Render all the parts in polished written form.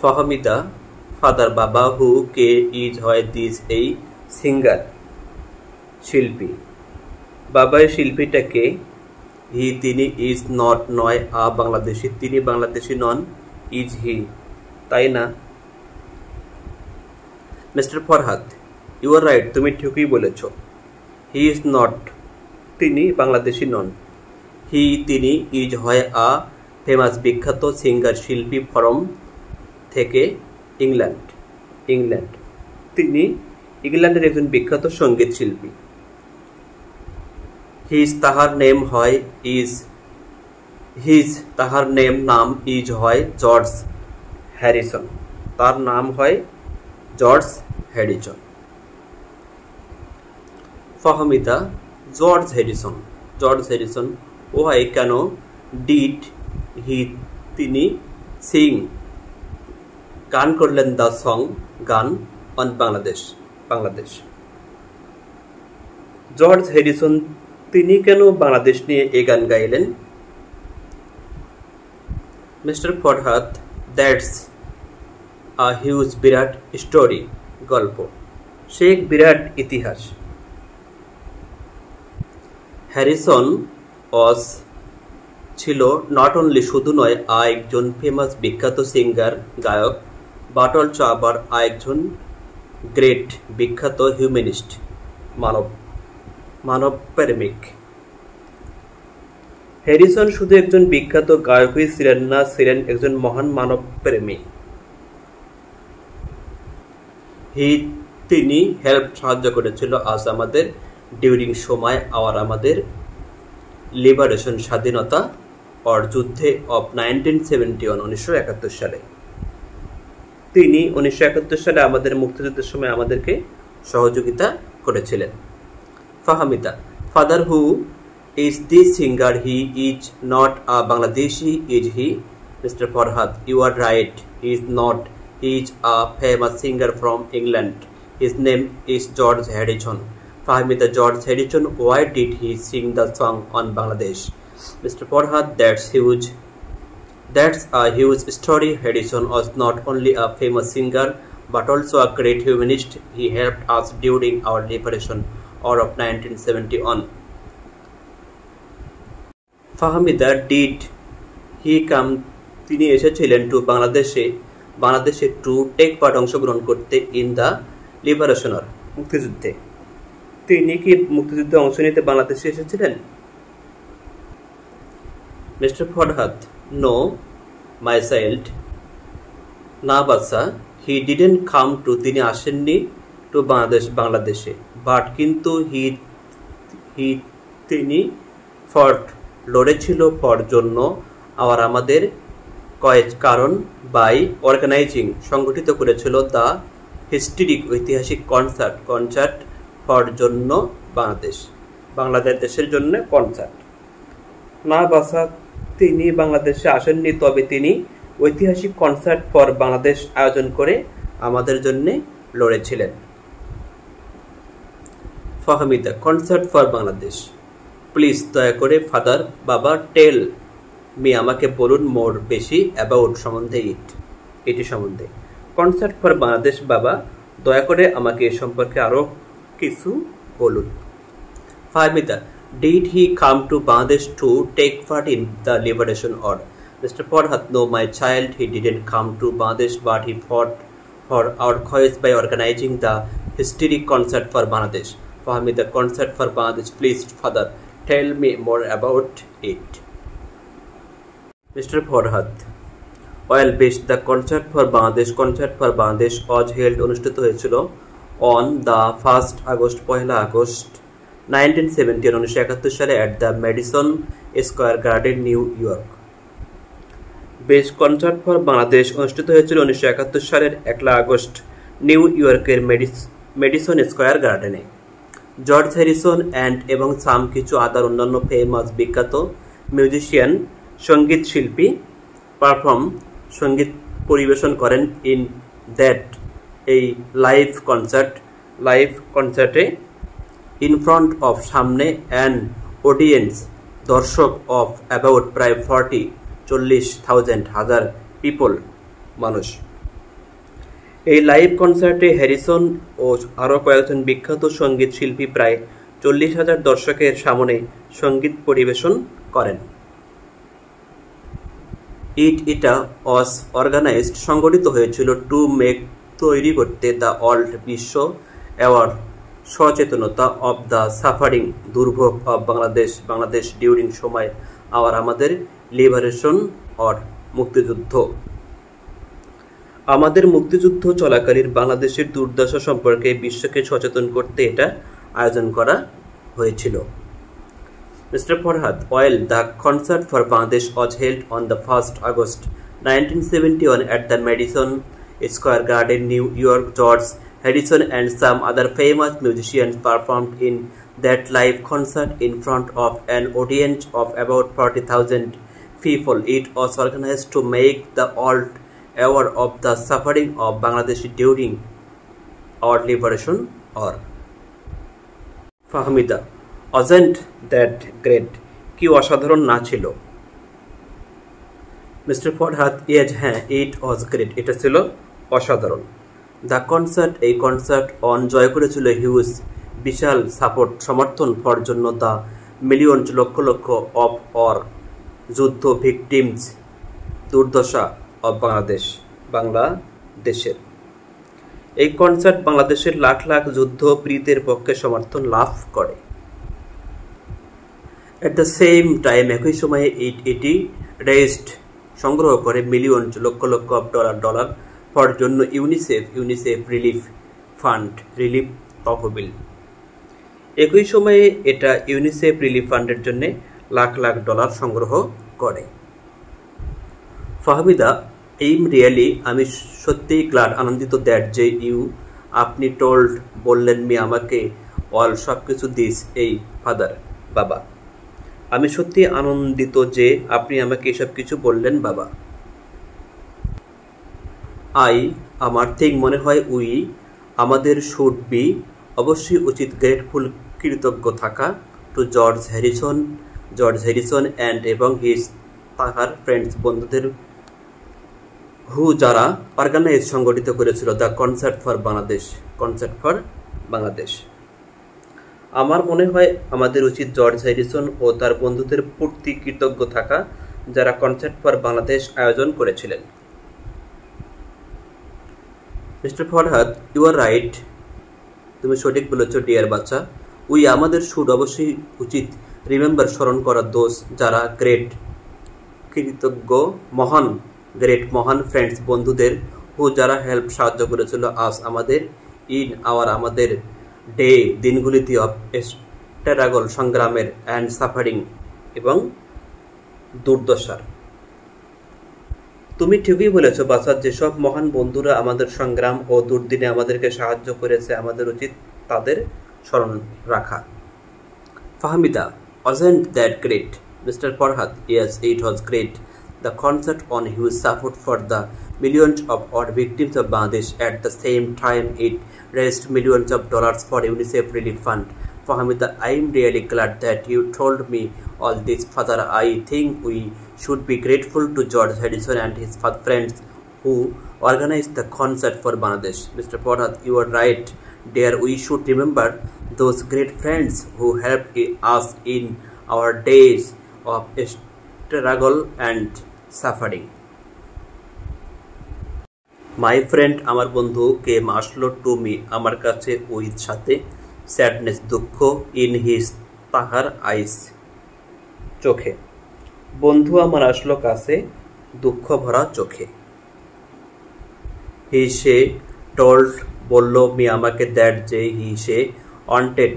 Fahmida, father Baba, who is হয় this a singer শিল্পী বাবা শিল্পীটাকে হি তিনি ইজ নট নয় আ বাংলাদেশি তিনি বাংলাদেশি নন ইজ হি তাই না mister Farhad you are right তুমি ঠিকই বলেছ হি ইজ নট তিনি বাংলাদেশি নন হি তিনি ইজ হয় আ ফেমাস বিখ্যাত সিঙ্গার শিল্পী ফরম থেকে ইংল্যান্ড তিনি ইংল্যান্ডের একজন বিখ্যাত সঙ্গীত শিল্পী তাহার নেম হয় তাহার নাম ইজ হয় জর্জ হ্যারিসন তার নাম হয় George Harrison Fahmida George Harrison why কেন ডিড হি তিনি সিং গান করলেন দ্য সং গান অন বাংলাদেশ জর্জ হ্যারিসন তিনি কেন বাংলাদেশ নিয়ে এই গান গাইলেন mister Farhad that's a huge বিরাট স্টোরি গল্প সে এক বিরাট ইতিহাস হ্যারিসন ছিল নট অনলি শুধু নয় একজন ফেমাস বিখ্যাত সিঙ্গার গায়ক বাট অলসো আবার একজন গ্রেট বিখ্যাত হিউম্যানিস্ট মানব প্রেমিক হ্যারিসন শুধু একজন বিখ্যাত গায়কই ছিলেন না ছিলেন একজন মহান মানব প্রেমী তিনি সাহায্য করেছিল আজ আমাদের ডিউরিং সময় আমাদের লিবারেশন স্বাধীনতা অর যুদ্ধে অফ 1971 সালে তিনি 1971 সালে আমাদের মুক্তিযুদ্ধের সময় আমাদেরকে সহযোগিতা করেছিলেন Fahmida father who is this singer he is not a Bangladeshi is he mister Farhad you are right he is not he is a famous singer from England his name is George Harrison Fahmida George Harrison, why did he sing the song on Bangladesh? Mr. Farhad, that's a huge story. Harrison was not only a famous singer but also a great humanist. He helped us during our liberation war of 1971. Fahmida, did he come তিনি এসেছিলেন two বাংলাদেশে two take part অংশগ্রহণ করতে in the liberation war মুক্তিযুদ্ধে তিনি কি মুক্তিযুদ্ধে অংশ নিতে বাংলাদেশে এসেছিলেন mister Farhad no my child না বাচ্চা হি ডিডেন্ট কাম টু তিনি আসেননি টু বাংলাদেশে বাট কিন্তু তিনি ফট লড়েছিল ফর জন্য আমাদের কারণ বাই অর্গানাইজিং সংগঠিত করেছিল দ্য হিস্টোরিক ঐতিহাসিক কনসার্ট ফর জন্য বাংলাদেশ দেশের জন্য কনসার্ট না বাসা তিনি বাংলাদেশে আসেননি তবে তিনি ঐতিহাসিক কনসার্ট ফর বাংলাদেশ আয়োজন করে আমাদের জন্য লড়েছিলেন Fahmida concert for Bangladesh please দয়া করে ফাদার বাবা টেল মি আমাকে বলুন মোর বেশি অ্যাবাউট সম্বন্ধে এটি সম্বন্ধে কনসার্ট ফর বাংলাদেশ বাবা দয়া করে আমাকে এ সম্পর্কে আরো কিছু বলুন Fahmida did he come to Bangladesh to take part in the liberation war mister Farhad no my child he didn't come to Bangladesh but he fought for our cause by organising the historic concert for Bangladesh Fahmida concert for Bangladesh please father tell me more about it mister Farhad well বেশ the concert for Bangladesh was held অনুষ্ঠিত হয়েছিল on the 1st August 1 August 1971 সালে at the Madison Square Garden new York বেশ concert for Bangladesh অনুষ্ঠিত হয়েছিল 1971 সালের 1 August new ইয়র্কের medicine square গার্ডেনে জর্জ হ্যারিসন এবং সাম কিছু আদার অন্যান্য ফেমাস বিখ্যাত মিউজিশিয়ান সঙ্গীত শিল্পী সঙ্গীত পরিবেশন করেন ইন দ্যাট এই লাইভ কনসার্টে ইন ফ্রন্ট অফ সামনে অ্যান অডিয়েন্স দর্শক অফ অ্যাবাউট প্রায় 40,000 পিপল মানুষ এই লাইভ কনসার্টে হ্যারিসন ও আরও কয়েকজন বিখ্যাত সঙ্গীত শিল্পী প্রায় 40,000 দর্শকের সামনে সঙ্গীত পরিবেশন করেন। এটা ওয়াজ অর্গানাইজড সংগঠিত হয়েছিল টু মেক তৈরি করতে দ্য ওয়ার্ল্ড বিশ্ব অ্যাওয়ার্ড সচেতনতা অব দ্য সাফারিং দুর্ভোগ অব বাংলাদেশ ডিউরিং সময় আওয়ার আমাদের লিবারেশন অর মুক্তিযুদ্ধ। আমাদের মুক্তিযুদ্ধ চলাকালীন বাংলাদেশের দুর্দশা সম্পর্কে বিশ্বকে সচেতন করতে এটা আয়োজন করা হয়েছিল। Mr. Farhad, while the concert for Bangladesh was held on the 1st August 1971 at the Madison Square Garden, New York, George Harrison and some other famous musicians performed in that live concert in front of an audience of about 40,000 people. It was organized to make the world aware of the suffering of Bangladesh during our liberation or Fahmida. Wasn't that great? কি অসাধারণ না ছিল? Mister Farhad, yes, হ্যাঁ, ইট was great, এটা ছিল অসাধারণ। The concert, এই concert on জয় করেছিল হিউজ বিশাল সমর্থন ফর জন্য the millions lakh lakh of or যুদ্ধ ভিকটিমস দুর্দশা অফ বাংলাদেশের। এই কনসার্ট বাংলাদেশের লাখ লাখ যুদ্ধ পীড়িতের পক্ষে সমর্থন লাভ করে। এট দ্য সেম টাইম, একই সময়ে এটি রেজড সংগ্রহ করে million lakh lakh dollar for জন্য ইউনিসেফ রিলিফ ফান্ড, রিলিফ তহবিল। একই সময়ে এটা ইউনিসেফ রিলিফ ফান্ডের জন্য লাখ লাখ ডলার সংগ্রহ করে। ফাহমিদা, রিয়েলি, আমি সত্যিই আনন্দিত দ্যাট যে আপনি বললেন মি আমাকে অল সব কিছু দিস এই ফাদার, বাবা। আমি সত্যি আনন্দিত যে আপনি আমাকে এসব কিছু বললেন, বাবা। আমার ঠিক মনে হয় আমাদের শুড বি, অবশ্যই উচিত, গ্রেটফুল, কৃতজ্ঞ থাকা টু জর্জ হ্যারিসন অ্যান্ড এবং তাহার ফ্রেন্ডস, বন্ধুদের, যারা অর্গানাইজ সংগঠিত করেছিল দ্য কনসার্ট ফর বাংলাদেশ। আমার মনে হয় আমাদের উচিত জর্জ হ্যারিসন ও তার বন্ধুদের প্রতি কৃতজ্ঞ থাকা, যারা কনসার্ট ফর বাংলাদেশ আয়োজন করেছিলেন। Mister Farhad, you are right, তুমি সঠিক বলেছ ডিয়ার বাচ্চা। আমাদের শুড, অবশ্যই উচিত, রিমেম্বার, স্মরণ করা দোষ, যারা কৃতজ্ঞ, মহান ফ্রেন্ডস, বন্ধুদের, যারা হেল্প, সাহায্য করেছিল আমাদের আমাদের ডে, দিনগুলিতে অফ স্ট্রাগল, সংগ্রামের, অ্যান্ড সাফারিং, এবং দুর্দশার। তুমি ঠিকই বলেছ বাচ্চা, যেসব মহান বন্ধুরা আমাদের সংগ্রাম ও দুর্দিনে আমাদেরকে সাহায্য করেছে, আমাদের উচিত তাদের স্মরণ রাখা। Fahmida, wasn't that great? Mr. Farhad, yes, it was great. The concert on huge support for the millions of our victims of Bangladesh. At the same time, it raised millions of dollars for UNICEF Relief Fund. Fahmida, I am really glad that you told me all this, Father. I think we should be grateful to George Harrison and his friends who organized the concert for Bangladesh. Mr. Farhad, you are right, dear. We should remember those great friends who helped us in our days of struggle and suffering. My friend, আমার বন্ধু, came আসলো to me, আমার কাছে, with সাথে, sadness, দুঃখ, in his, তাহার, eyes, চোখে। বন্ধু আমার আসলো কাছে, দুঃখ ভরা চোখে। সে told, বলল, মি আমাকে, that যে সে wanted,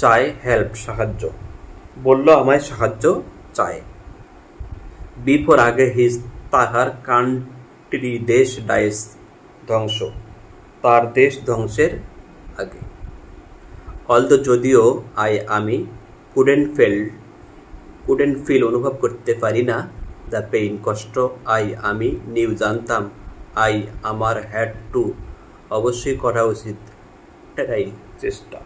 চায়, help, সাহায্য, বলল আমায় সাহায্য চায়। বিফোর, আগে, হিজ, তাহার, কান্ট্রি, দেশ, ডাইস, ধ্বংস, তার দেশ ধ্বংসের আগে। অলদো, যদিও, আমি, কুডেন্ট ফিল, অনুভব করতে পারি না, দ্য পেইন, কষ্ট, আমি, নিউ, জানতাম, আমার, হ্যাড টু, অবশ্যই করা উচিত, ট্রাই, চেষ্টা,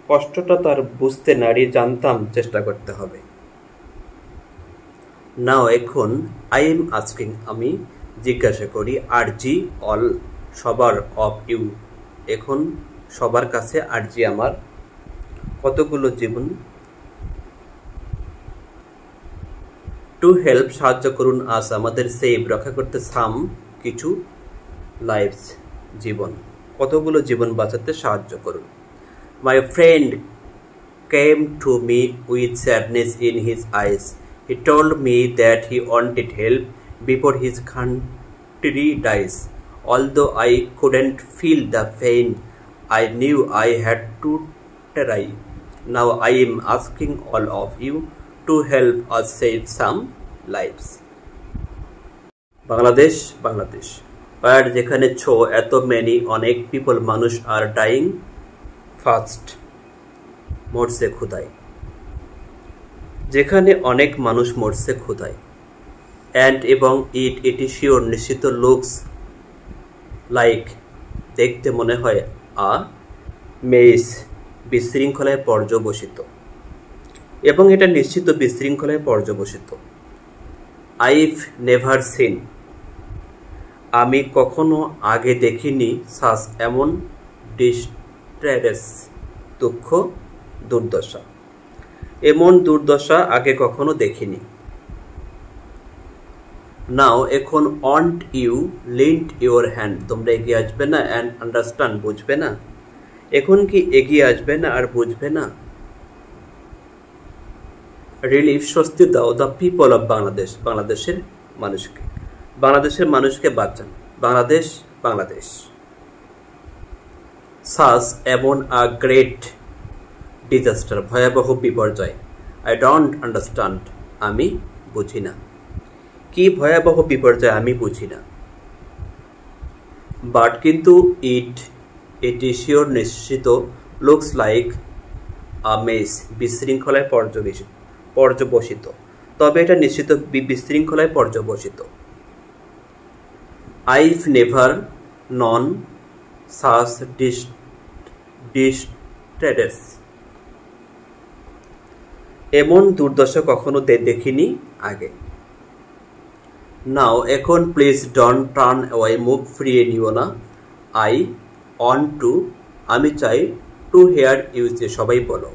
কষ্টটা তার বুঝতে নাড়ি, জানতাম, চেষ্টা করতে হবে। নাও, এখন, আই এম আস্কিং, আমি জিজ্ঞাসা করি আরজি অল সবার অফ ইউ এখন সবার কাছে আরজি আমার কতগুলো জীবন টু হেল্প সাহায্য করুন আস আমাদের সেভ রক্ষা করতে সাম কিছু লাইফস জীবন কতগুলো জীবন বাঁচাতে সাহায্য করুন my friend came to me with sadness in his eyes. He told me that he wanted help before his country dies. Although I couldn't feel the pain, I knew I had to try. Now I am asking all of you to help us save some lives. Bangladesh Bangladesh আর যেখানে ছো এত many অনেক people মানুষ আর dyeing fast মরছে ক্ষুধায় যেখানে অনেক মানুষ মরছে ক্ষুধায় অ্যান্ড এবং ইট শিওর নিশ্চিত লুকস লাইক দেখতে মনে হয় আ মেইস বিশৃঙ্খলায় পর্যবসিত এবং এটা নিশ্চিত বিশৃঙ্খলায় পর্যবসিত আইভ নেভার সিন আমি কখনো আগে দেখিনি সাস এমন ডিস্ট্রেস দুঃখ দুর্দশা এমন দুর্দশা আগে কখনো দেখিনি নাও এখন want you lend your hand তোমরা এগিয়ে আসবে না অ্যান্ড আন্ডারস্ট্যান্ড বুঝবে না এখন কি এগিয়ে আসবে না আর বুঝবে না রিলিফ স্বস্তি দাও দ্য পিপল অফ বাংলাদেশ বাংলাদেশের মানুষকে বাঁচান বাংলাদেশ বাংলাদেশ সাস এমন আ গ্রেট ডিজাস্টার ভয়াবহ বিপর্যয় আই ডোন্ট আন্ডারস্ট্যান্ড আমি বুঝি না কি ভয়াবহ বিপর্যয় আমি বুঝি না বাট কিন্তু ইট ইজ শিওর নিশ্চিত লুকস লাইক আ মেস বিশৃঙ্খলায় পর্যবসিত তবে এটা নিশ্চিত বিশৃঙ্খলায় পর্যবসিত আইভ নেভার নন সাস ডিস্ট্রেস এমন দুর্দশা কখনো দেখিনি আগে নাও এখন please don't turn away move ফিরিয়ে নিও না আই ওয়ান্ট টু আমি চাই টু হেয়ার ইউ সবাই বলো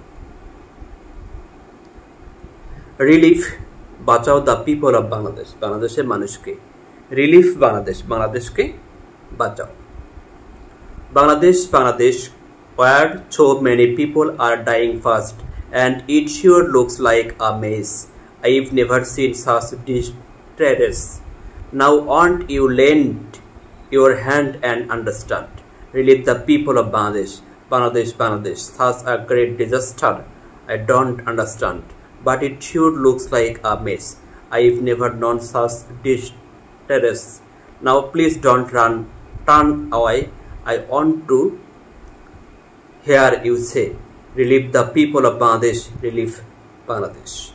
রিলিফ বাঁচাও দ্য পিপল অফ বাংলাদেশ বাংলাদেশের মানুষকে রিলিফ বাংলাদেশকে বাঁচাও Bangladesh where so many people are dying fast and it sure looks like a mess. I've never seen such distress. Now won't you lend your hand and understand? Relieve the people of Bangladesh. Such a great disaster. I don't understand, but it sure looks like a mess. I've never known such distress. Now please don't turn away. I want to hear you say, relieve the people of Bangladesh, relieve Bangladesh.